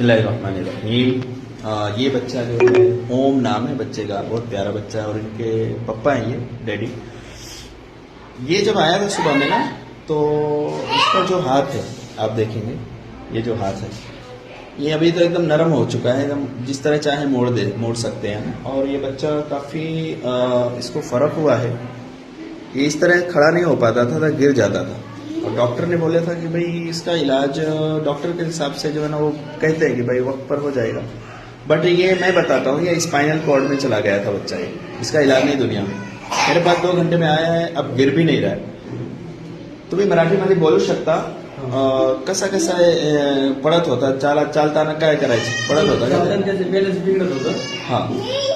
बिस्मिल्लाहिर्रहमानिर्रहीम। ये बच्चा जो है ओम नाम है बच्चे का, बहुत प्यारा बच्चा है और इनके पापा हैं ये डैडी। ये जब आया था सुबह में ना, तो इसका जो हाथ है आप देखेंगे, ये जो हाथ है ये अभी तो एकदम नरम हो चुका है, एकदम जिस तरह चाहे मोड़ सकते हैं। और ये बच्चा काफ़ी इसको फ़र्क हुआ है। ये इस तरह खड़ा नहीं हो पाता था, गिर जाता था। और डॉक्टर ने बोला था कि भाई इसका इलाज डॉक्टर के हिसाब से जो है ना वो कहते हैं कि भाई वक्त पर हो जाएगा। बट ये मैं बताता हूँ, ये स्पाइनल कॉर्ड में चला गया था बच्चा, ये इसका इलाज नहीं दुनिया में। मेरे पास 2 घंटे में आया है, अब गिर भी नहीं रहा है। तुम्ही मराठीमध्ये बोलू शकता? कसा कसा पडत होता, चालताना काय करायचं? पडत होता का? बॅलन्स बिघडत होतं हां,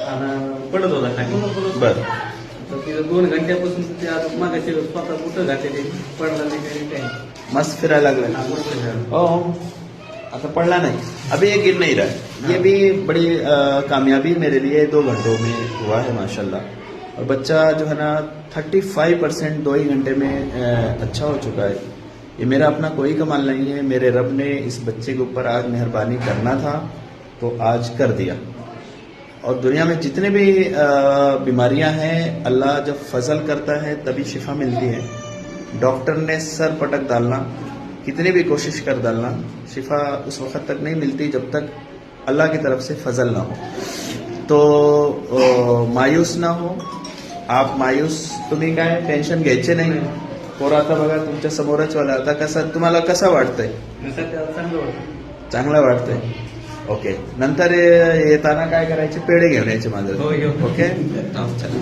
आणि पडत होता खाली. बरं. तर तिथं 2 घंट्यापासून ते आता मागाचे स्वतः कुठं घातले पडला नाही काही. मस्त फिरायला लागला. ओ आता पढ़ना नहीं, अभी ये गिर नहीं रहा है। ये भी बड़ी कामयाबी मेरे लिए 2 घंटों में हुआ है माशाल्लाह। और बच्चा जो है ना 35% 2 ही घंटे में अच्छा हो चुका है। ये मेरा अपना कोई कमाल नहीं है, मेरे रब ने इस बच्चे के ऊपर आज मेहरबानी करना था तो आज कर दिया। और दुनिया में जितने भी बीमारियां हैं, अल्लाह जब फजल करता है तभी शिफा मिलती है। डॉक्टर ने सर पटक डालना, कितनी भी कोशिश कर डालना, शिफा उस वक्त तक नहीं मिलती जब तक अल्लाह की तरफ से फजल ना हो। तो मायूस ना हो आप, मायूस तुम्ही काय टेन्शन घ्यायचे नाही. पोर आता बघा तुमच्या समोरच वाला, आता कसं तुम्हाला कसं वाटतंय? चांगलं वाटतं. चांगलं वाटतंय. ओके, नंतर येताना काय करायचे? पेढे घेऊन यायचे माझं. हो, हो. ओके, चला.